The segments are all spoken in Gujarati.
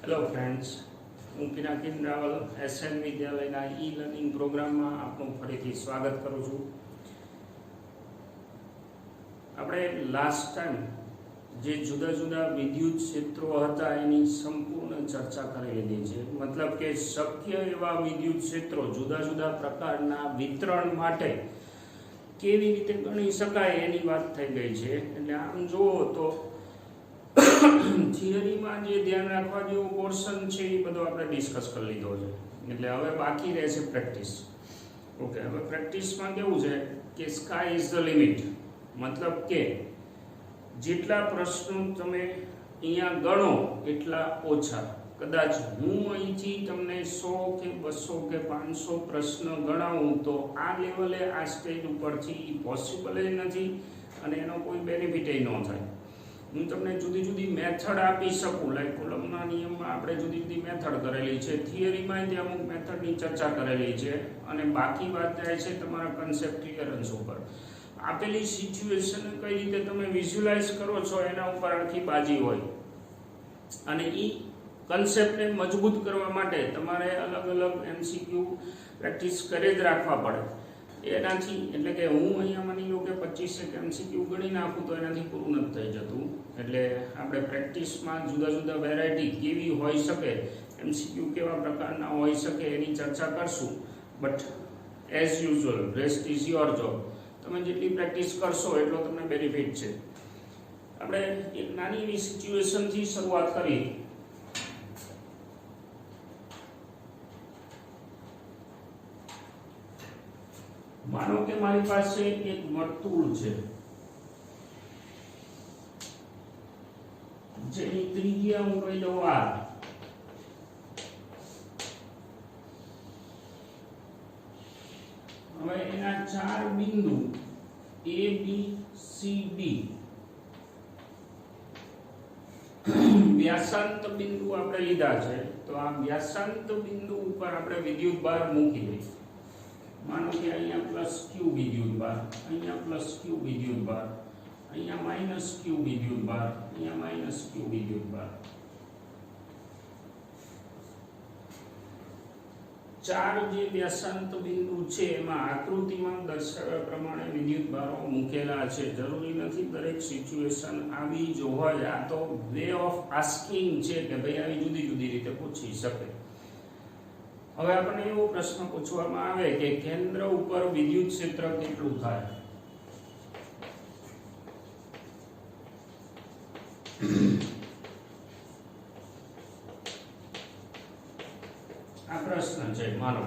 હેલો ફ્રેન્ડ્સ, હું પિનાકિન રાવલ એસએન વિદ્યાલયના ઈ લર્નિંગ પ્રોગ્રામમાં આપનું ફરીથી સ્વાગત કરું છું. આપણે લાસ્ટ ટાઈમ જે જુદા જુદા વિદ્યુત ક્ષેત્રો હતા એની સંપૂર્ણ ચર્ચા કરી લીધી છે. મતલબ કે શક્ય એવા વિદ્યુત ક્ષેત્રો જુદા જુદા પ્રકારના વિતરણ માટે કેવી રીતે ગણી શકાય એની વાત થઈ ગઈ છે. એટલે આમ જુઓ તો થિયરીમાં જે ધ્યાન રાખવા જેવો પોર્શન છે એ બધો આપણે ડિસ્કસ કરી લીધો છે. એટલે હવે બાકી રહે છે પ્રેક્ટિસ. ઓકે, હવે પ્રેક્ટિસમાં કેવું છે કે સ્કાય ઇઝ ધ લિમિટ. મતલબ કે જેટલા પ્રશ્નો તમે અહીંયા ગણો એટલા ઓછા. કદાચ હું અહીંથી તમને 100 કે 200 કે 500 પ્રશ્ન ગણાવું તો આ લેવલે આ સ્ટેજ ઉપરથી પોસિબલ જ નથી અને એનો કોઈ બેનિફિટ ન થાય. હું તમને જુદી જુદી મેથડ આપી શકું. લાઈક કુલમના નિયમમાં આપણે જુદી જુદી મેથડ કરેલી છે, થિયરીમાં તે અમુક મેથડની ચર્ચા કરેલી છે, અને બાકી વાત થાય છે તમારા કન્સેપ્ટ ક્લિયરન્સ ઉપર. આપેલી સિચ્યુએશન કઈ રીતે તમે વિઝ્યુલાઇઝ કરો છો એના ઉપર આખી બાજી હોય, અને એ કન્સેપ્ટને મજબૂત કરવા માટે તમારે અલગ અલગ MCQ પ્રેક્ટિસ કરે જ રાખવા પડે. એનાથી એટલે કે હું અહીંયા માની લો કે 25 MCQ ગણી નાખું તો એનાથી પૂરું નથી થઈ જતું. એટલે આપણે પ્રેક્ટિસમાં જુદા જુદા વેરાયટી કેવી હોઈ શકે, MCQ કેવા પ્રકારના હોઈ શકે એની ચર્ચા કરશું. But as usual rest is your job. તમે જેટલી પ્રેક્ટિસ કરશો એટલો તમને બેનિફિટ છે. આપણે એક નાની એવી સિચ્યુએશનથી શરૂઆત કરી. માનો કે મારી પાસે એક વર્તુળ છે જેની ત્રિજ્યા હું કહી દઉં r. હવે એના 4 બિંદુ A, B, C, D વ્યાસાંત બિંદુ આપણે લીધા છે. તો આ વ્યાસાંત બિંદુ ઉપર આપણે વિદ્યુત ભાર મૂકી દઈએ. માનો કે અહીંયા +q વિદ્યુત ભાર, અહીંયા +q વિદ્યુત ભાર, અહીંયા -q વિદ્યુત ભાર, અહીંયા -q વિદ્યુત ભાર. 4 જે વ્યાસાંત બિંદુ છે એમાં આકૃતિમાં દર્શાવ્યા પ્રમાણે વિદ્યુત ભારો મૂકેલા છે. જરૂરી નથી દરેક સિચ્યુએશન આવી જ હોય. આ તો વે ઓફ આસ્કિંગ છે કે ભાઈ આવી જુદી જુદી રીતે પૂછી શકે. હવે આપણને એવો પ્રશ્ન પૂછવામાં આવે કે કેન્દ્ર ઉપર વિદ્યુત ક્ષેત્ર કેટલું થાય? આ પ્રશ્ન છે. માનો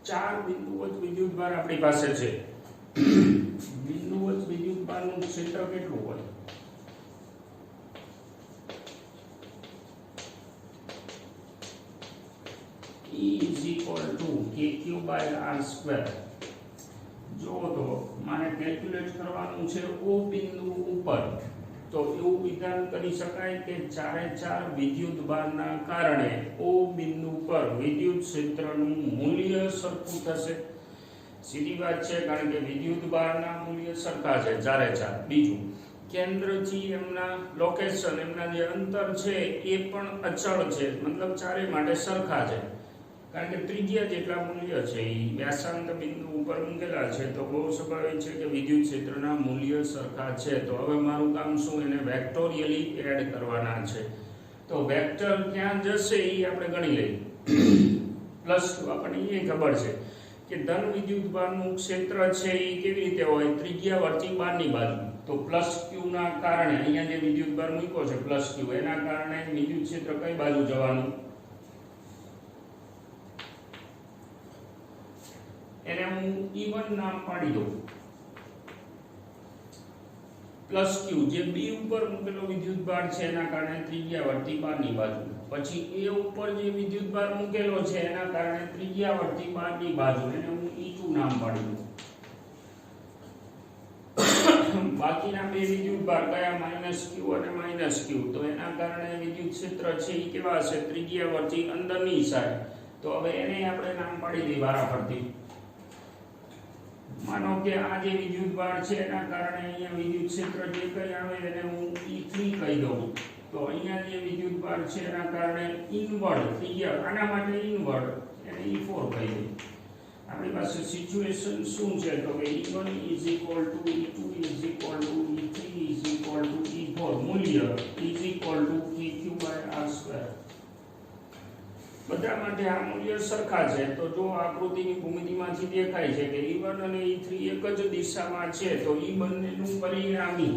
4 બિંદુવત વિદ્યુત ભાર આપણી પાસે છે. બિંદુવત વિદ્યુત ભારનું ક્ષેત્ર કેટલું હોય? E = kq/r². જો તો મારે કેલ્ક્યુલેટ કરવાનું છે O બિંદુ ઉપર. તો એવું વિધાન કરી શકાય કે 4 વિદ્યુત ભારના કારણે O બિંદુ પર વિદ્યુત ક્ષેત્રનું મૂલ્ય સરખું થશે. સીધી વાત છે, કારણ કે વિદ્યુત ભારના મૂલ્ય સરખા છે 4. બીજું, કેન્દ્રથી એમના લોકેશન, એમના જે અંતર છે એ પણ અચળ છે. મતલબ ચારે માટે સરખા છે, કારણ કે ત્રિજ્યા જેટલા મૂલ્ય છે એ વ્યાસાંત બિંદુ ઉપર મૂકેલા છે. તો બહુ સ્વાભાવિક છે કે વિદ્યુત ક્ષેત્રના મૂલ્ય સરખા છે. તો હવે મારું કામ શું? એને વેક્ટોરિયલી એડ કરવાના છે. તો વેક્ટર ક્યાં જશે એ આપણે ગણી લઈએ. +2 આપણને એ ખબર છે કે ધન વિદ્યુત ભારનું ક્ષેત્ર છે એ કેવી રીતે હોય? ત્રિજ્યા વળતી બહારની બાજુ. તો +q ના કારણે અહીંયા જે વિદ્યુત ભાર મૂક્યો છે +q, એના કારણે વિદ્યુત ક્ષેત્ર કઈ બાજુ જવાનું? એને હું E1 નામ પાડી દઉં. +q જે B ઉપર મૂકેલો વિદ્યુત ભાર છે એના કારણે ત્રિજ્યા વળતી બહારની બાજુ. પછી A ઉપર જે વિદ્યુત ભાર મૂકેલો છે એના કારણે ત્રિજ્યા વળતી બહારની બાજુ. એને હું E2 નામ પાડી દઉં. બાકીના બે વિદ્યુત ભાર કયા? -q અને -q. તો એના કારણે વિદ્યુત ક્ષેત્ર છે એ કેવા હશે? ત્રિજ્યા વળતી અંદરની સાઈડ. તો હવે એને આપણે નામ પાડી દઈએ વારાફરતી. માનો કે આ જે વિદ્યુત ભાર છે એના કારણે અહીંયા વિદ્યુત ક્ષેત્ર જે કઈ આવે એને હું E3 કહી દઉં. તો અહીંયા જે વિદ્યુતભાર છે એના કારણે ઇનવર્ડ થઈ ગયા, આના માટે ઇનવર્ડ એને E4 કહી દઈએ. આપણી પાસે સિચ્યુએશન શું છે તો કે E1 = E2 = E3 = E4 મૂલ્ય = Q/R². બધા માટે આ મૂલ્ય સરખા છે. તો જો આકૃતિની ભૂમિતિમાંથી દેખાય છે કે E1 અને E3 એક જ દિશામાં છે તો E બંનેનું પરિણામી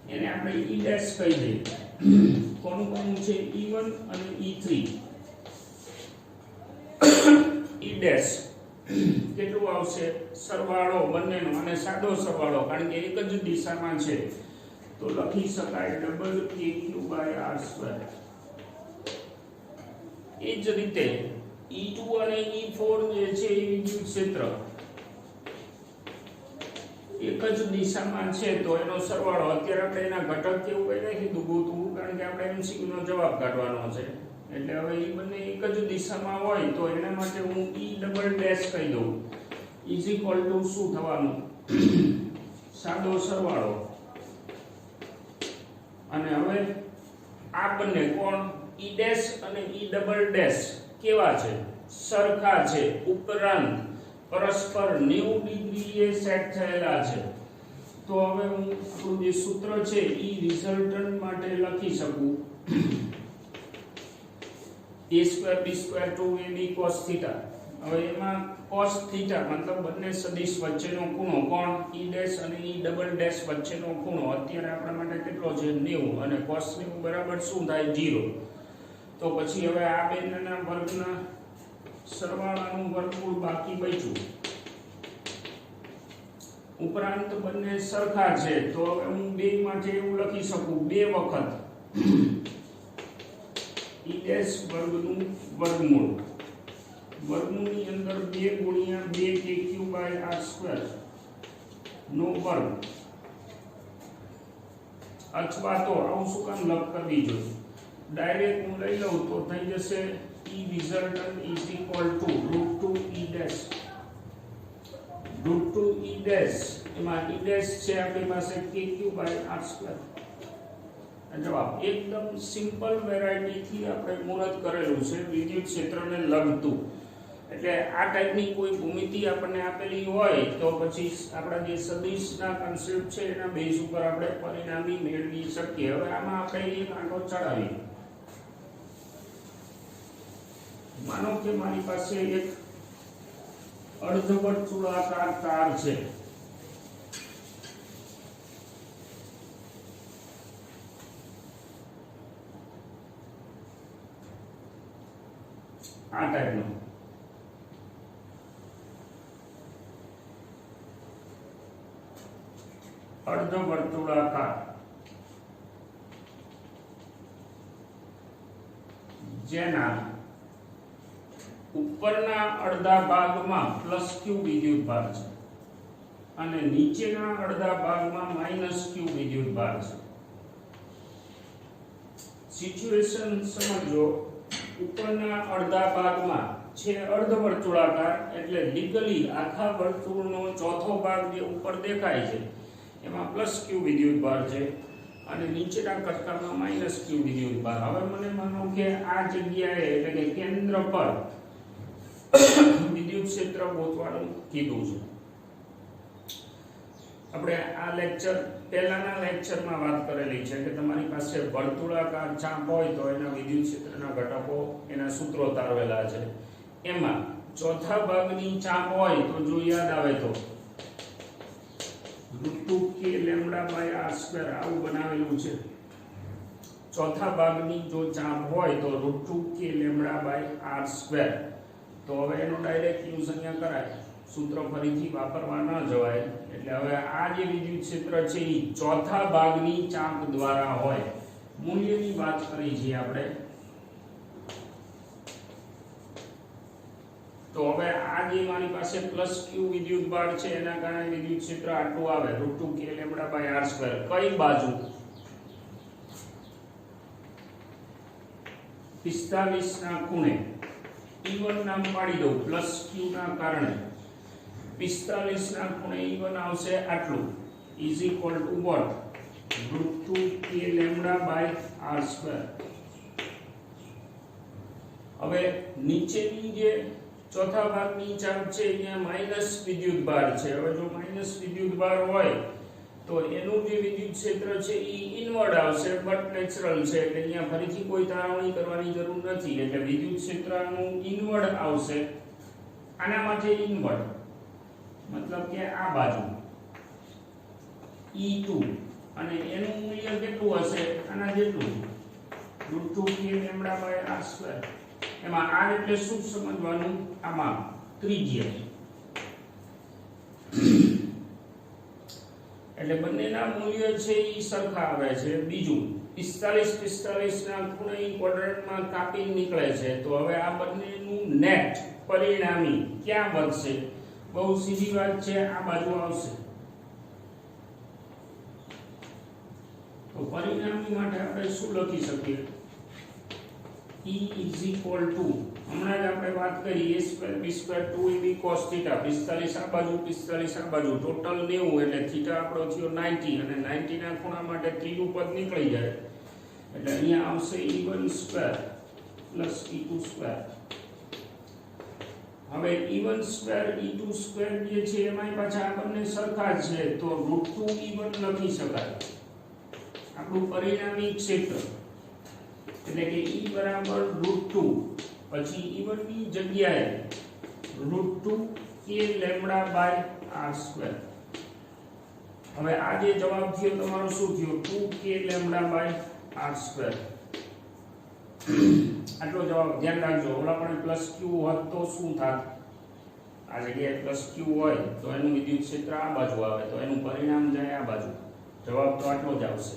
એને આપણે E' કહી દઈએ. કોનું કોનું છે? E1 અને E3. E' કેટલું આવશે? સરવાળો બંનેનો, અને સાદો સરવાળો કારણ કે એક જ દિશામાં છે તો લખી શકાય =KQ/R². એ જ રીતે E2 અને E4 જે છે એ વિદ્યુત ક્ષેત્ર એક જ દિશામાં છે તો એનો સરવાળો, અત્યારે આપણે એના ઘટક કેવું કઈ નથી દુગોતું કારણ કે આપણે MCQ નો જવાબ કાઢવાનો છે. એટલે હવે એ બંને એક જ દિશામાં હોય તો એના માટે હું E ડબલ ડેશ કહી દઉં = શું થવાનું? સાદો સરવાળો. અને હવે આ બંને કોણ? E' અને E ડબલ ડેશ કેવા છે? સરખા છે, ઉપરાંત પરસ્પર 90 ડિગ્રીએ સેટ થયેલા છે. તો હવે હું આપણું જે સૂત્ર છે એ રિઝલ્ટન્ટ માટે લખી શકું a²b²2ab cos θ. હવે એમાં cos θ મતલબ બંને સદિશ વચ્ચેનો ખૂણો કોણ? E' અને E ડબલ ડેશ વચ્ચેનો ખૂણો અત્યારે આપણા માટે કેટલો છે? 90. અને cos 90 બરાબર શું થાય? 0. તો પછી હવે આ બેના વર્ગના સરવાળાનું વર્ગમૂળ બાકી બચ્યું. ઉપરાંત બંને સરખા છે તો હવે હું બે માટે એવું લખી શકું 2 વખત E' વર્ગનું વર્ગમૂળ. વર્ગમૂળની અંદર 2 × 2 KQ/R² નો વર્ગ. અથવા તો આવું શું કામ લખ કરવી જોઈએ? ડાયરેક્ટ હું લઈ લઉં તો થઈ જશે E resultant = √2E'. એમાં E' છે આપણી પાસે KQ/R². જવાબ એકદમ સિમ્પલ વેરાયટી થી આપણે મુહૂર્ત કરેલું છે વિદ્યુત ક્ષેત્રને લગતું. એટલે આ ટાઈપની કોઈ ભૂમિતિ આપણને આપેલી હોય તો પછી આપણા જે સદિશના કન્સેપ્ટ છે એના બેઝ ઉપર આપણે પરિણામી મેળવી શકીએ. હવે આમાં આપણે એક આંકડો ચડાવીએ. માનો કે મારી પાસે એક અર્ધવર્તુળાકાર તાર છે. આ ટાઈપનો અર્ધવર્તુળાકાર જેના ઉપરના અડધા ભાગમાં +Q વિદ્યુતભાર છે અને નીચેના અડધા ભાગમાં -Q વિદ્યુતભાર છે. સિચ્યુએશન સમજો. ઉપરના અડધા ભાગમાં છે અર્ધવર્તુળાકાર એટલે લીગલી આખા વર્તુળનો ચોથો ભાગ જે ઉપર દેખાય છે એમાં +Q વિદ્યુતભાર છે અને નીચેના કટકામાં -Q વિદ્યુતભાર. હવે મને માનો કે આ જગ્યાએ એટલે કે કેન્દ્ર પર વિદ્યુત ક્ષેત્ર ગોતવાનું કીધું છે. આપણે આ લેક્ચર પહેલાના લેક્ચરમાં વાત કરેલી છે કે તમારી પાસે વર્તુળાકાર ચાપ હોય તો એના વિદ્યુત ક્ષેત્રના ઘટકો એના સૂત્રો તારવેલા છે. એમાં ચોથા ભાગની ચાપ હોય તો જો યાદ આવે તો √2k λ/r² આવું બનાવેલું છે. ચોથા ભાગની જો ચાપ હોય તો √2k λ/r². તો હવે એનો ડાયરેક્ટ યુઝ અહીંયા કરાય. સૂત્ર ફરીથી વાપરવા ન જવાય. એટલે હવે આ જે વિદ્યુત ક્ષેત્ર છે એ ચોથા ભાગની ચાપ દ્વારા હોય. મૂલ્યની વાત કરી છે આપણે. તો હવે આ જે મારી પાસે +Q વિદ્યુતભાર છે એના કારણે વિદ્યુત ક્ષેત્ર આટલું આવે √2k λ/r². કઈ બાજુ? 45 ના ખૂણે E1 નામ પાડી દઉં +Q ના કારણે 45 ના ખૂણે E1 આવશે આટલું = what? √2 k lambda by r square. હવે નીચેની જે ચોથા ભાગની ચાપ છે અહીંયા માઈનસ વિદ્યુતભાર છે. હવે જો માઈનસ વિદ્યુતભાર હોય તો એનું જે વિદ્યુત ક્ષેત્ર છે એ ઇનવર્ડ આવશે, બટ નેચરલ છે એટલે અહીંયા ફરીથી કોઈ તારવણી કરવાની જરૂર નથી. એટલે વિદ્યુત ક્ષેત્રનું ઇનવર્ડ આવશે. આના માટે ઇનવર્ડ મતલબ કે આ બાજુ E2 અને એનું મૂલ્ય કેટલું હશે? આના જેટલું √2 k lambda by r square. એમાં r એટલે શું સમજવાનું? આમાં ત્રિજ્યા. એટલે બંનેના મૂલ્ય છે એ સરખા આવે છે. બીજું 45 ના ખૂણે ક્વોડ્રન્ટમાં કાપી નીકળે છે. તો હવે આ બંનેનું નેટ પરિણામી ક્યાં વધશે? બહુ સીધી વાત છે, આ બાજુ આવશે. તો પરિણામી માટે આપણે શું લખી શકીએ? E હમણાં જ આપણે વાત કરી a square b square 2ab cos θ. 45 આ બાજુ 45 આ બાજુ ટોટલ 90 એટલે થીટા આપણો થયો 90 અને 90 ના ખૂણા માટે ત્રીજું પદ નીકળી જાય એટલે અહીંયા આવશે e1 સ્ક્વેર e2 સ્ક્વેર. હવે e1 સ્ક્વેર e2 સ્ક્વેર જે છે એમાંય પાછા આ બંને સરખા છે તો √2 e1 લખી શકાય. આપણું પરિણામી ક્ષેત્ર એટલે કે E બરાબર √2 પછી E1 ની જગ્યાએ √2 k lambda by r square. હવે આ જે જવાબ થયો તમારો શું થયો? 2 k lambda by r square. આટલો જવાબ ધ્યાન રાખજો. ઓલા પણ પ્લસ q હોત તો શું થાત? આ જગ્યાએ પ્લસ q હોય તો એનું વિદ્યુત ક્ષેત્ર આ બાજુ આવે તો એનું પરિણામ જાય આ બાજુ. જવાબ તો આટલો જ આવશે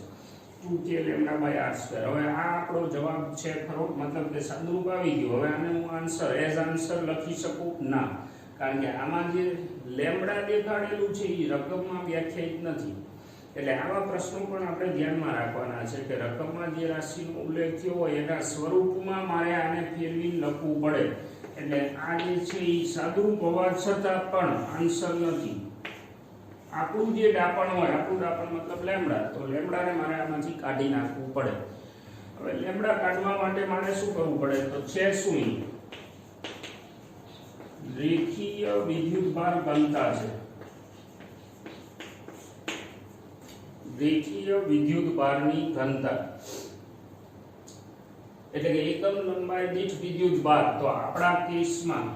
2 k lambda by r square. હવે આ આપણો જવાબ છે ખરો, મતલબ કે સાદુરૂપ આવી ગયું. હવે આને હું આન્સર એઝ આન્સર લખી શકું ના, કારણ કે આમાં જે લેમ્બડા દેખાડેલું છે એ રકમમાં વ્યાખ્યાયિત નથી. એટલે આવા પ્રશ્નો પણ આપણે ધ્યાનમાં રાખવાના છે કે રકમમાં જે રાશિનો ઉલ્લેખ થયો હોય એના સ્વરૂપમાં મારે આને ફેરવી લખવું પડે. એટલે આ જે છે એ સાદુરૂપ હોવા છતાં પણ આન્સર નથી. આપણું જે ડાપણ હોય, આપણું ડાપણ મતલબ લેમ્બડા, તો લેમ્બડાને મારે આમાંથી કાઢી નાખવું પડે. હવે લેમ્બડા કાઢવા માટે મારે શું કરવું પડે? તો છે શું? રેખીય વિદ્યુતભાર ઘનતા છે. રેખીય વિદ્યુતભારની ઘનતા એટલે કે એકમ લંબાઈ દીઠ વિદ્યુતભાર. તો આપણા કેસમાં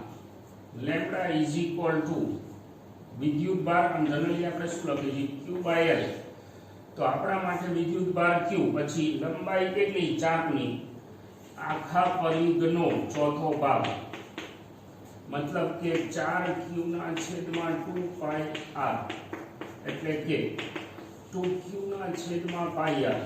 લેમ્બડા ઇઝ ઇક્વલ ટુ વિદ્યુતભાર અને જનરલી આપણે શું લખીએ છીએ? q by l. તો આપણા માટે વિદ્યુતભાર q પછી લંબાઈ કેટલી? ચાપની આખા પરિઘનો ચોથો ભાગ મતલબ કે 4q ના છેદમાં 2 પાઈ r એટલે કે 2q ના છેદમાં પાઈ r.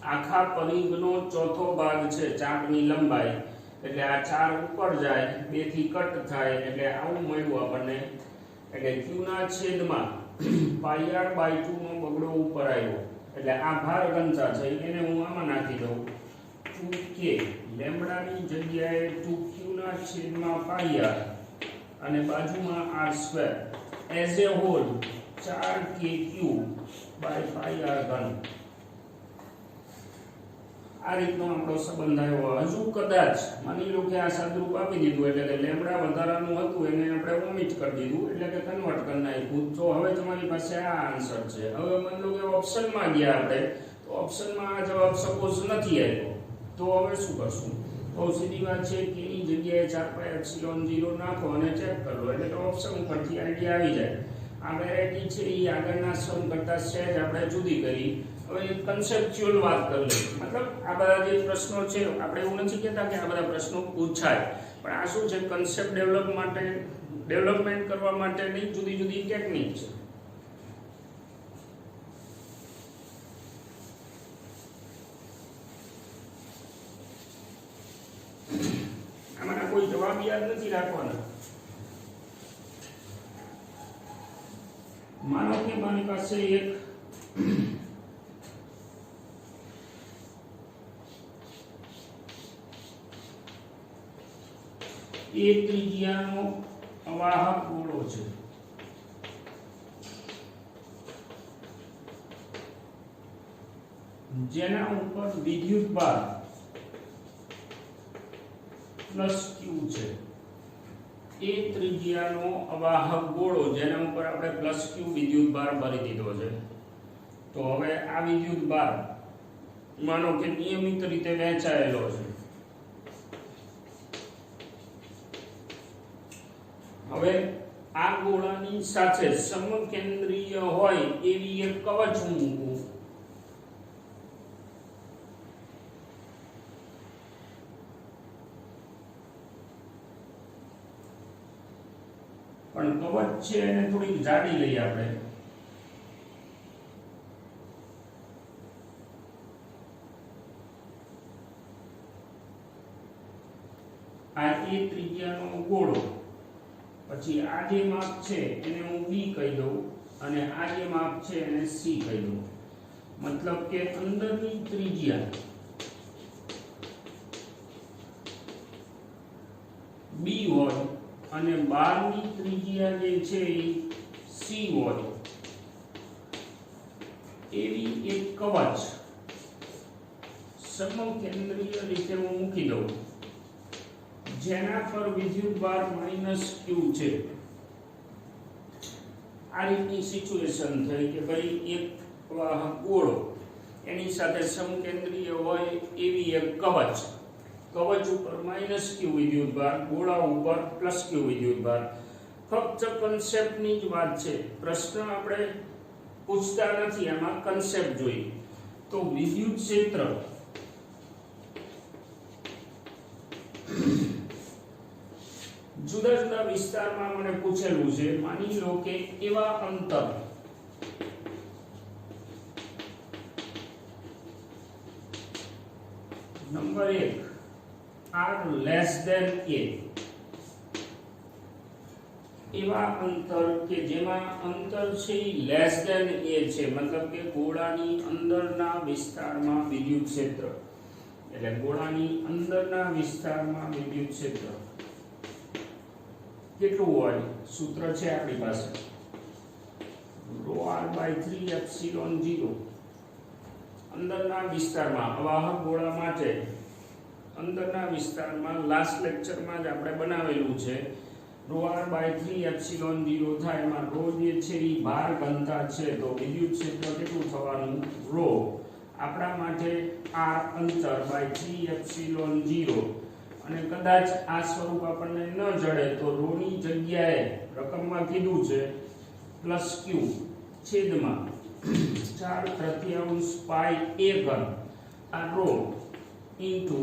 આખા પરિઘનો ચોથો ભાગ છે ચાપની લંબાઈ એટલે આ 4 ઉપર જાય 2 થી કટ થાય એટલે આવું મળ્યું આપણને. એટલે q ના છેદમાં પાઈ r બાય 2 નો બગડો ઉપર આવ્યો એટલે આ ભાર ઘનતા છે એને હું આમાં નાખી દઉં 2k લેમ્બડાની જગ્યાએ 2q ના છેદમાં પાઈ r અને બાજુમાં r square as a whole 4kq by pi r ઘન. આ રીતનો આપણો સંબંધ આવ્યો. હજુ કદાચ માની લો કે આ સાદુરૂપ આપી દીધું એટલે કે લેમ્બડા વધારાનું હતું એને આપણે ઓમિટ કરી દીધું એટલે કે કન્વર્ટ કરી નાખ્યું. તો હવે તમારી પાસે આ આન્સર છે. હવે માની લો કે ઓપ્શનમાં ગયા આપણે તો ઓપ્શનમાં આ જવાબ સપોઝ નથી આવ્યો તો હવે શું કરશું? બહુ સીધી વાત છે કે એની જગ્યાએ 4πε0 નાખો અને ચેક કરો એટલે કે ઓપ્શન ઉપરથી આઈડિયા આવી જાય. આ વેરાયટી છે એ આગળના સમ કરતા સહેજ આપણે જુદી કરી. હવે કન્સેપ્ચ્યુઅલ વાત કરી લઈએ. મતલબ આ બધા જે પ્રશ્નો છે આપણે એવું નથી કહેતા કે આ બધા પ્રશ્નો પૂછાય, પણ આ શું છે? કન્સેપ્ટ ડેવલપમેન્ટ કરવા માટેની જુદી જુદી ટેકનિક છે. આમાંના કોઈ જવાબ યાદ નથી રાખવાના. માનો કે મારી પાસે એક ત્રિજ્યાનો અવાહક ગોળો છે. જેના ઉપર વિદ્યુત ભાર પ્લસ ક્યુ છે એ ત્રિજ્યાનો અવાહક ગોળો જેના ઉપર આપણે પ્લસ ક્યુ વિદ્યુત ભાર ભરી દીધો છે. તો હવે આ વિદ્યુત ભાર માનો કે નિયમિત રીતે વહેંચાયેલો છે. હવે આ ગોળાની સાથે સમકેન્દ્રીય હોય એવી એક કવચ હું મૂકું. પણ કવચ છે એને થોડીક જાડી લઈએ આપણે. આ એ ત્રિજ્યાનો ગોળો, પછી આ જે માપ છે એને હું B કહી દઉં અને આ જે માપ છે એને C કહી દઉં. મતલબ કે અંદરની ત્રિજ્યા B હોય અને બહારની ત્રિજ્યા જે છે એ C હોય એવી એક કવચ સમકેન્દ્રીય રીતે હું મૂકી દઉં જેના પર વિદ્યુત ભાર -q છે. આ રીતની સિચ્યુએશન થઈ કે ભાઈ એક વાહક ગોળો એની સાથે સમકેન્દ્રીય હોય એવી એક કવચ ઉપર -q વિદ્યુત ભાર, ગોળા ઉપર +q વિદ્યુત ભાર. ફક્ત કન્સેપ્ટની જ વાત છે, પ્રશ્ન આપણે પૂછતા નથી, આમાં કન્સેપ્ટ જોઈએ. તો વિદ્યુત ક્ષેત્ર જુદા જુદા વિસ્તારમાં મને પૂછેલું છે. માની લો કે એવા અંતર number 1 r less than a, એવા અંતર કે જેમાં અંતર છે લેસ ધેન a છે, મતલબ કે ગોળાની અંદરના વિસ્તારમાં વિદ્યુત ક્ષેત્ર, એટલે ગોળાની અંદરના વિસ્તારમાં વિદ્યુત ક્ષેત્ર કેટલું હોય? સૂત્ર છે આપણી પાસે ρr/3 અંદરના વિસ્તારમાં અવાહક ગોળા માટે અંદરના વિસ્તારમાં લાસ્ટ લેક્ચરમાં જ આપણે બનાવેલું છે. ρr/3 થાય. એમાં ρ જે છે એ ભાર ઘનતા છે, તો વિદ્યુત ક્ષેત્ર કેટલું થવાનું? ρ આપણા માટે r અંતર /3 અને કદાચ આ સ્વરૂપ આપણને ન જડે તો ρ ની જગ્યાએ રકમમાં કીધું છે +q છેદમાં 4/3 પાઈ a3 આ ρ ઇન્ટુ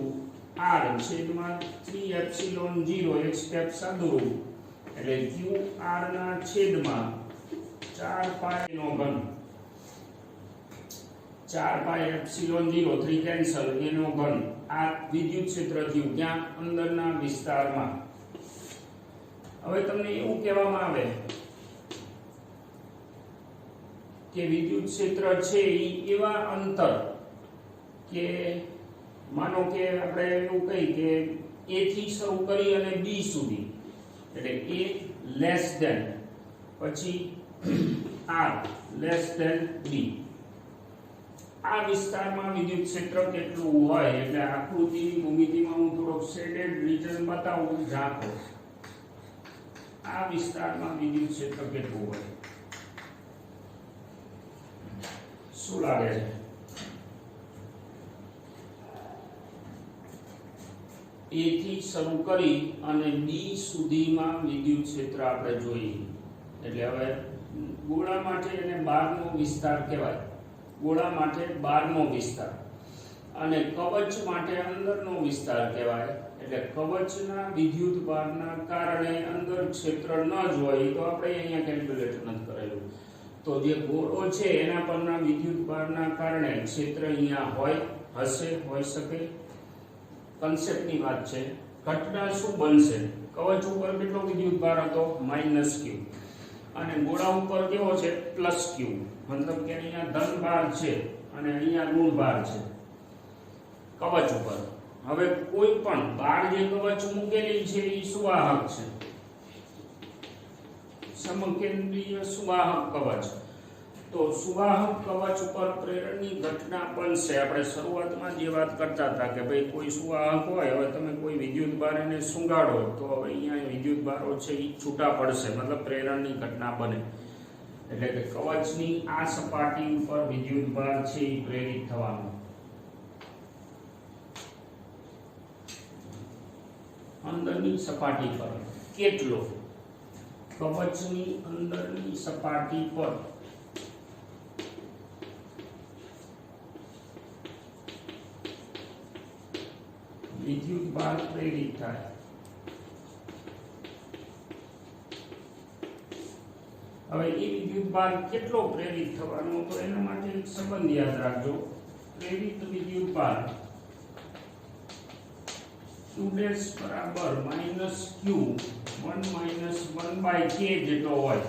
r છેદમાં 3 એક સ્ટેપ સાદુરૂપ એટલે q r ના છેદમાં 4 પાઈ નો ઘન, 4 પાઈ એપ્સિલોન 0 3 કેન્સલ એનો ઘન. આ વિદ્યુત ક્ષેત્ર થયું ક્યાં? અંદરના વિસ્તારમાં. હવે તમને એવું કહેવામાં આવે કે વિદ્યુત ક્ષેત્ર છે એ એવા અંતર કે માનો કે આપણે એવું કહી કે a થી શરૂ કરી અને b સુધી, એટલે a લેસ ધેન પછી r લેસ ધેન b, આ વિસ્તારમાં વિદ્યુત ક્ષેત્ર કેટલું હોય? એટલે આકૃતિની ભૂમિતિમાં હું થોડોક શેડેડ રિજન બતાવું ઝાંખો. આ વિસ્તારમાં વિદ્યુત ક્ષેત્ર કેટલું હોય? શું લાગે છે? a થી શરૂ કરી અને b સુધીમાં વિદ્યુત ક્ષેત્ર આપણે જોઈએ. એટલે હવે ગોળા માટે એને બહારનો વિસ્તાર કહેવાય, ગોળા માટે બહારનો વિસ્તાર, અને કવચ માટે અંદરનો વિસ્તાર કહેવાય. એટલે કવચના વિદ્યુત ભારના કારણે અંદર ક્ષેત્ર ન જ હોય તો આપણે અહીંયા કેલ્ક્યુલેટ નથી કરેલું. તો જે ગોળો છે એના પરના વિદ્યુત ભારના કારણે ક્ષેત્ર અહીંયા હોય, હશે, હોઈ શકે. કન્સેપ્ટની વાત છે. ઘટના શું બનશે? કવચ ઉપર કેટલો વિદ્યુત ભાર હતો? -q, અને ગોળા ઉપર કેવો છે? +q, મતલબ કે અહીંયા ધન ભાર છે અને અહીંયા ઋણ ભાર છે કવચ ઉપર. હવે કોઈ પણ બાર જે કવચ મૂકેલી છે એ સુવાહક છે, સમકેન્દ્રીય સુવાહક કવચ. તો સુવાહક કવચ ઉપર પ્રેરણની ઘટના બનશે. આપણે શરૂઆતમાં જે વાત કરતા હતા કે ભાઈ કોઈ સુવાહક હોય, હવે તમે કોઈ વિદ્યુત ભાર એને સુંગાડો તો હવે અહીંયા વિદ્યુત ભારો છે એ છૂટા પડશે, મતલબ પ્રેરણની ઘટના બને. એટલે કે કવચની આ સપાટી ઉપર વિદ્યુત ભાર છે એ પ્રેરિત થવાનો. અંદરની સપાટી પર કેટલો? કવચની અંદરની સપાટી પર વિદ્યુત ભાર પ્રેરિત થાય. હવે એ વિદ્યુત ભાર કેટલો પ્રેરિત થવાનો, તો એના માટે એક સંબંધ યાદ રાખજો. પ્રેરિત વિદ્યુત ભાર q ડેશ બરાબર -q1 જેટલો હોય.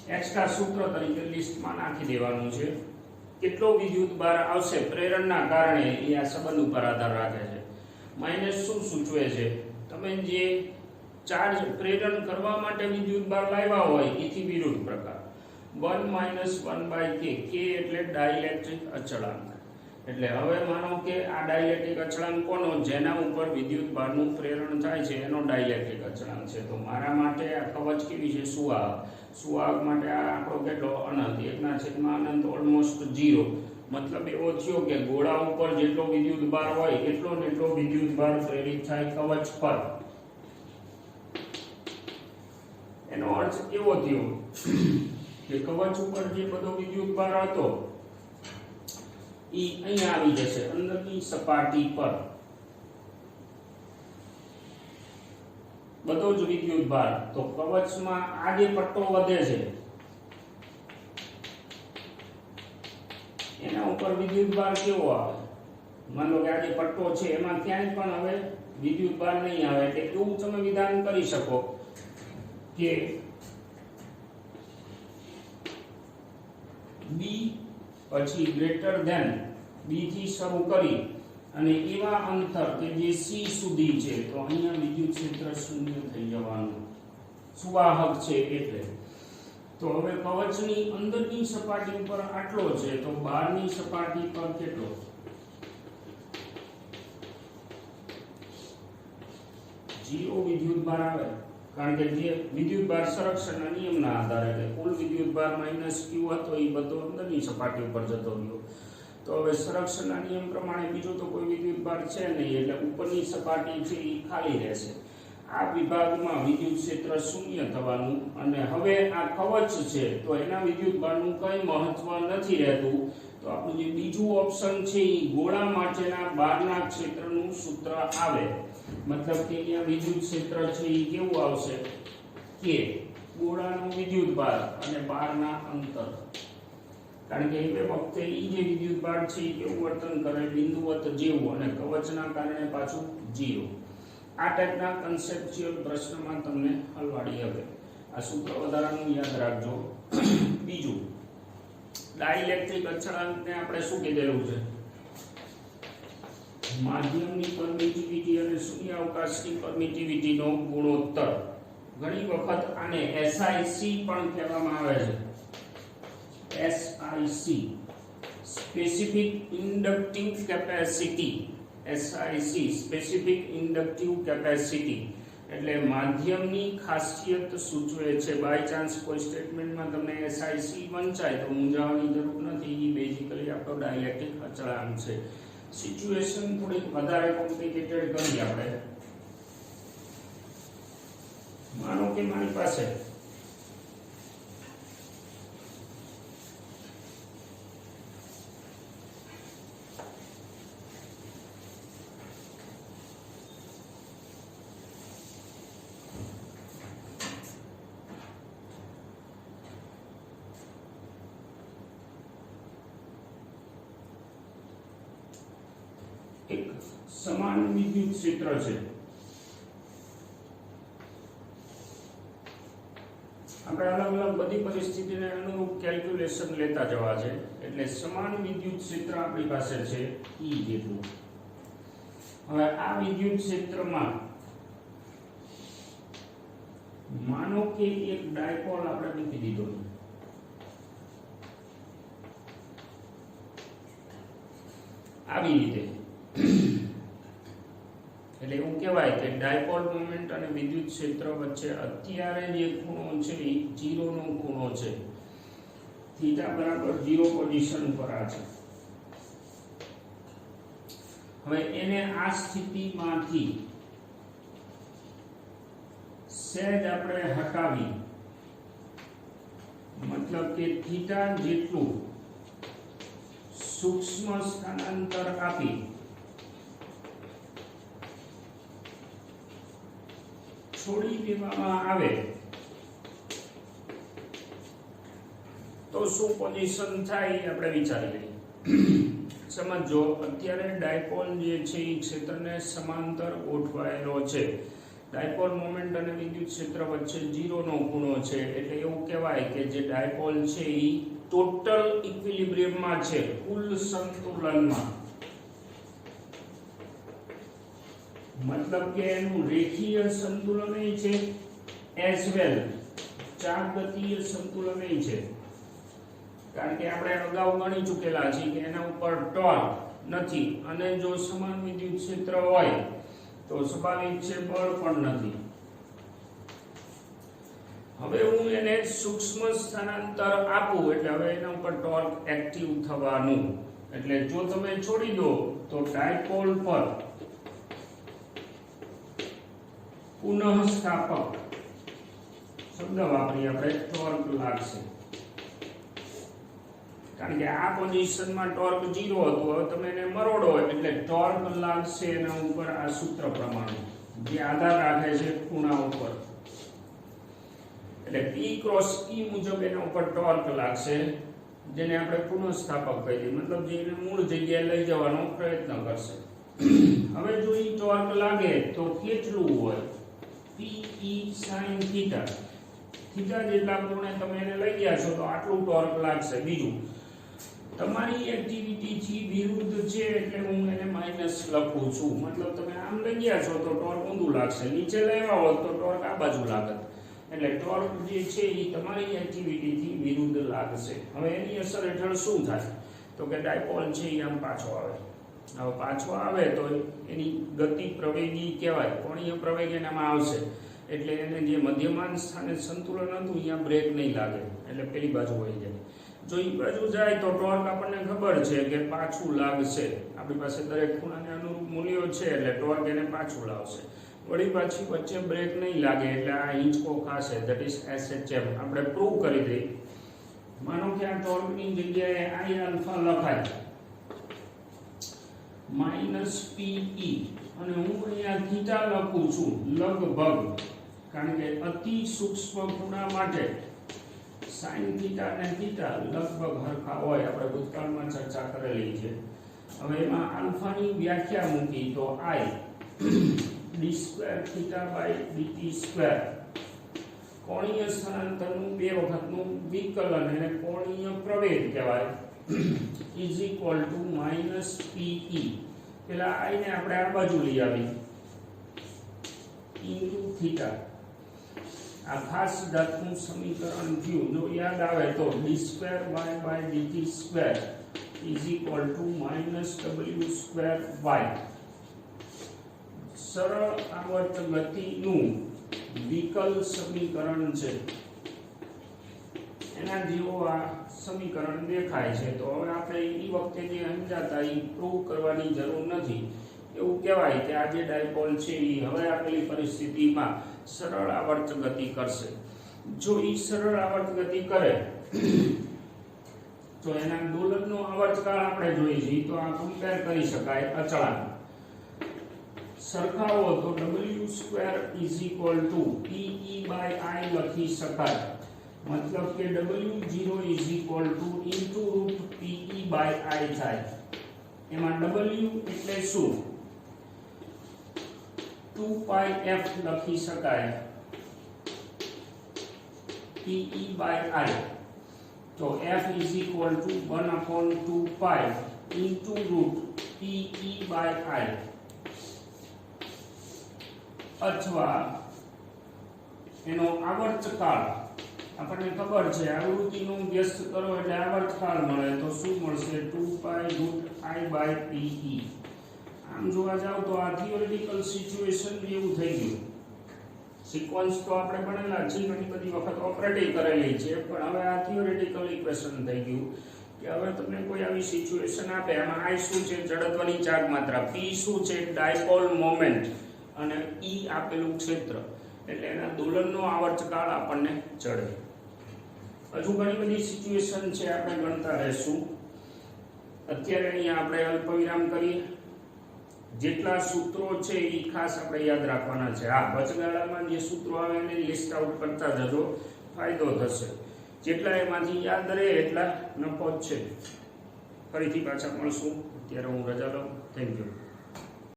એક્સ્ટ્રા સૂત્ર તરીકે લિસ્ટમાં નાખી દેવાનું છે. કેટલો વિદ્યુત ભાર આવશે પ્રેરણના કારણે એ આ સંબંધ ઉપર આધાર રાખે છે. માઇનસ શું સૂચવે છે? તમે જે ચાર્જ પ્રેરણ કરવા માટે વિદ્યુત ભાર લાવ્યા હોય એથી વિરુદ્ધ પ્રકાર. 1 - 1/k, k એટલે ડાઇલેક્ટ્રિક અચળાંક. એટલે હવે માનો કે આ ડાઇલેક્ટ્રિક અચળાંક કોનો? જેના ઉપર વિદ્યુત ભારનું પ્રેરણ થાય છે એનો ડાઇલેક્ટ્રિક અચળાંક છે. તો મારા માટે આ કવચ કેવી છે? સુવાહક. સુવાહક માટે આ આપણો કેટલો? અનંત. 1/અનંત ઓલમોસ્ટ 0. મતલબ એવો થયો કે ગોળા ઉપર જેટલો વિદ્યુત ભાર હોય એટલો ને એટલો વિદ્યુત ભાર પ્રેરિત થાય કવચ પર. એનો અર્થ એવો થયો કે કવચ ઉપર જે બધો વિદ્યુત ભાર હતો ઈ અહીંયા આવી જશે અંદરની સપાટી પર. બધો જ વિદ્યુત ભાર. તો કવચમાં આ જે પટ્ટો વધે છે એના ઉપર વિદ્યુત ભાર કેવો આવે? માનો કે આ જે પટ્ટો છે એમાં ક્યાંય પણ હવે વિદ્યુત ભાર નહીં આવે. એટલે એવું તમે વિધાન કરી શકો કે B પછી ગ્રેટર ધેન B થી શરૂ કરી અને એવા અંતર કે જે C સુધી છે, તો અહીંયા વિદ્યુત ક્ષેત્ર શૂન્ય થઈ જવાનું. સુવાહક છે એટલે. તો હવે કવચની અંદરની સપાટી પર આટલો છે, તો બહારની સપાટી પર કેટલો? જીરો વિદ્યુત ભાર આવે. કારણ કે જે વિદ્યુત ભાર સંરક્ષણના નિયમના આધારે એટલે કુલ વિદ્યુત ભાર -q હતો એ બધો અંદરની સપાટી ઉપર જતો રહ્યો. તો હવે સંરક્ષણના નિયમ પ્રમાણે બીજો તો કોઈ વિદ્યુત ભાર છે નહીં, એટલે ઉપરની સપાટી છે એ ખાલી રહેશે. આ વિભાગમાં વિદ્યુત ક્ષેત્ર શૂન્ય થવાનું. અને હવે આ કવચ છે તો એના વિદ્યુત ભારનું કંઈ મહત્વ નથી રહેતું. તો આપણું જે બીજું ઓપ્શન છે એ ગોળા માટેના બહારના ક્ષેત્રનું સૂત્ર આવે. મતલબ કે અહીંયા વિદ્યુત ક્ષેત્ર છે એ કેવું આવશે? કે ગોળાનો વિદ્યુત ભાર અને બહારના અંતર. કારણ કે એ વખતે એ જે વિદ્યુત ભાર છે એ કેવું વર્તન કરે? બિંદુવત જેવું. અને કવચના કારણે પાછું 0. આ ટાઈપના કન્સેપ્ચ્યુઅલ પ્રશ્નમાં તમને હલવાડી હવે. આ સૂત્ર વધારાનું યાદ રાખજો. બીજું, ડાઇલેક્ટ્રિક અચળાંકને આપણે શું કીધેલું છે? માધ્યમની પરમિટિવિટી અને શૂન્યાવકાશની પરમિટિવિટીનો ગુણોત્તર. ઘણી વખત આને SIC પણ કહેવામાં આવે છે. SIC, specific inductive capacity. SIC, specific inductive capacity. એટલે માધ્યમની ખાસિયત સૂચવે છે. બાય ચાન્સ કોઈ સ્ટેટમેન્ટમાં તમને SIC વંચાય તો મૂંઝાવાની જરૂર નથી. એ બેઝિકલી આપણો ડાઇલેક્ટ્રિક અચળાંક છે. સિચ્યુએશન થોડીક વધારે કોમ્પ્લિકેટેડ કરી આપણે. માનો કે મારી પાસે એક સમાન વિદ્યુત ક્ષેત્ર છે. આપણે અલગ અલગ બધી પરિસ્થિતિને અનુરૂપ કેલ્ક્યુલેશન લેતા જવા છે. એટલે સમાન વિદ્યુત ક્ષેત્ર આપણી પાસે છે E જેટલું. હવે આ વિદ્યુત ક્ષેત્રમાં માનો કે એક ડાયપોલ આપણે મૂકી દીધો. આવી રીતે એટલે એવું કહેવાય કે ડાયપોલ મોમેન્ટ અને વિદ્યુત ક્ષેત્ર વચ્ચે અત્યારે જે ખૂણો છે એ 0 નો ખૂણો છે. થીટા બરાબર 0 પોઝિશન પર આ છે. હવે એને આ સ્થિતિમાંથી સહેજ આપણે હટાવી, મતલબ કે થીટા જેટલું સૂક્ષ્મ સ્થાનાંતર આપી છોડી દેવામાં આવે તો શું પોઝિશન થાય આપણે વિચારી લઈએ. સમજો અત્યારે ડાયપોલ જે છે એ ક્ષેત્રને સમાંતર ગોઠવાયેલો છે. ડાયપોલ મોમેન્ટ અને વિદ્યુત ક્ષેત્ર વચ્ચે 0 નો ખૂણો છે એટલે એવું કહેવાય કે જે ડાયપોલ છે એ ટોટલ ઇક્વિલિબ્રિયમમાં છે, કુલ સંતુલનમાં. મતલબ કે એનું રેખીય સંતુલન છે એઝ વેલ ચાપગતીય સંતુલન છે. કારણ કે આપણે અગાઉ ગણી ચૂકેલા છીએ કે એના ઉપર ટોર્ક નથી અને જો સમાન વિદ્યુત ક્ષેત્ર હોય તો સ્વાભાવિક છે બળ પણ નથી. હવે હું એને સૂક્ષ્મ સ્થાનાંતર આપું એટલે હવે એના ઉપર ટોર્ક એક્ટિવ થવાનું. એટલે જો તમે છોડી દો તો ડાયપોલ પર પુનઃસ્થાપક શબ્દ વાપરી આપણે ટોર્ક લાગશે. કારણ કે આ પોઝિશનમાં ટોર્ક 0 હતું, હવે તમે એને મરોડો એટલે ટોર્ક લાગશે એના ઉપર આ સૂત્ર પ્રમાણે જે આધાર રાખે છે ખૂણા ઉપર. એટલે P ક્રોસ E મુજબ એના ઉપર ટોર્ક લાગશે જેને આપણે પુનઃસ્થાપક કહીએ, મતલબ જે એને મૂળ જગ્યાએ લઈ જવાનો પ્રયત્ન કરશે. હવે જો ઈ ટોર્ક લાગે તો કેટલું હોય? P E sin theta. Theta જેટલા કોણે તમે એને લઈ ગયા છો તો આટલું ટોર્ક લાગશે. બીજું તમારી એક્ટિવિટી થી વિરુદ્ધ છે એટલે હું એને માઈનસ લખું છું. મતલબ તમે આમ લઈ ગયા છો તો ટોર્ક ઊંધું લાગશે, નીચે લેવા હોત તો ટોર્ક આ બાજુ લાગત. એટલે ટોર્ક જે છે એ તમારી એક્ટિવિટી થી વિરુદ્ધ લાગશે. હવે એની અસર હેઠળ શું થાય તો કે ડાયપોલ છે એ આમ પાછો આવે. હવે પાછો આવે તો એની ગતિ પ્રવેગી કહેવાય, કોણીય પ્રવેગ એનામાં આવશે એટલે એને જે મધ્યમાન સ્થાને સંતુલન હતું અહીંયા બ્રેક નહીં લાગે એટલે પેલી બાજુ વહી જાય. જો એ બાજુ જાય તો ટોર્ક આપણને ખબર છે કે પાછું લાગશે. આપણી પાસે દરેક ખૂણાને અનુરૂપ મૂલ્યો છે એટલે ટોર્ક એને પાછું લાવશે. વળી પાછી વચ્ચે બ્રેક નહીં લાગે એટલે આ હિંચકો ખાશે, ધેટ ઇઝ SHM. આપણે પ્રૂવ કરી દઈએ. માનો કે આ ટોર્કની જગ્યાએ I આલ્ફા લખાય -PE અને હું અહીંયા થીટા લખું છું લગભગ, કારણ કે અતિ સૂક્ષ્મ ખૂણા માટે sin થીટા અને થીટા લગભગ હરખા હોય. આપણે ભૂતકાળમાં ચર્ચા કરેલી છે. હવે એમાં આલ્ફાની વ્યાખ્યા મૂકી તો I d2 θ/dt2 કોણીય સ્થાનાંતરનું બે વખતનું વિકલન એને કોણીય પ્રવેગ કહેવાય is equal to -PE. પેલા I ને આપણે આ બાજુ લઈ આવી into થીટા. આ ખાસ ધાતુનું સમીકરણ થયું. જો યાદ આવે તો d2y/dt2 is equal to -w2y. સરળ આવર્ત ગતિનું વિકલ સમીકરણ છે. એના જેવો આ સમીકરણ દેખાય છે. તો હવે આપણે એ વખતે જે સમજાતા એ પ્રૂવ કરવાની જરૂર નથી. એવું કહેવાય કે આ જે ડાયપોલ છે એ હવે આપેલી પરિસ્થિતિમાં સરળ આવર્ત ગતિ કરશે. જો એ સરળ આવર્ત ગતિ કરે તો એના દોલનનો આવર્તકાળ આપણે જોઈએ છીએ તો આ કમ્પેર કરી શકાય અચળાંક. સરખાવો તો w² = PE/I લખી શકાય. મતલબ કે w0 = √PE/I થાય. એમાં w એટલે શું? 2πf લખી શકાય PE/I. તો f = 1/2π √PE/I. અથવા એનો આવર્તકાળ આપણને ખબર છે આવૃત્તિનું વ્યસ્ત કરો એટલે આવર્તકાળ મળે, તો શું મળશે? 2π√I/PE. આમ જોવા જાવ તો આ થિયોરિટિકલ સિચ્યુએશન એવું થઈ ગયું. સિક્વન્સ તો આપણે ભણેલા છે, ઘણી બધી વખત ઓપરેટિવ કરેલી છે, પણ હવે આ થિયોરિટિકલ ઇક્વેશન થઈ ગયું કે હવે તમને કોઈ આવી સિચ્યુએશન આપે, આમાં I શું છે? જડત્વની ચાર્જ માત્રા, P શું છે? ડાયપોલ મોમેન્ટ, અને E આપેલું ક્ષેત્ર, એટલે એના દોલનનો આવર્તકાળ આપણને ચડે. હજુ ઘણી બધી સિચ્યુએશન છે, આપણે ગણતા રહેશું. અત્યારે અહીંયા આપણે અલ્પવિરામ કરીએ. જેટલા સૂત્રો છે એ ખાસ આપણે યાદ રાખવાના છે. આ વચગાળામાં જે સૂત્રો આવે એને લિસ્ટ આઉટ કરતા જજો, ફાયદો થશે. જેટલા એમાંથી યાદ રહે એટલા નફો જ છે. ફરીથી પાછા મળશું. અત્યારે હું રજા લઉં. Thank you.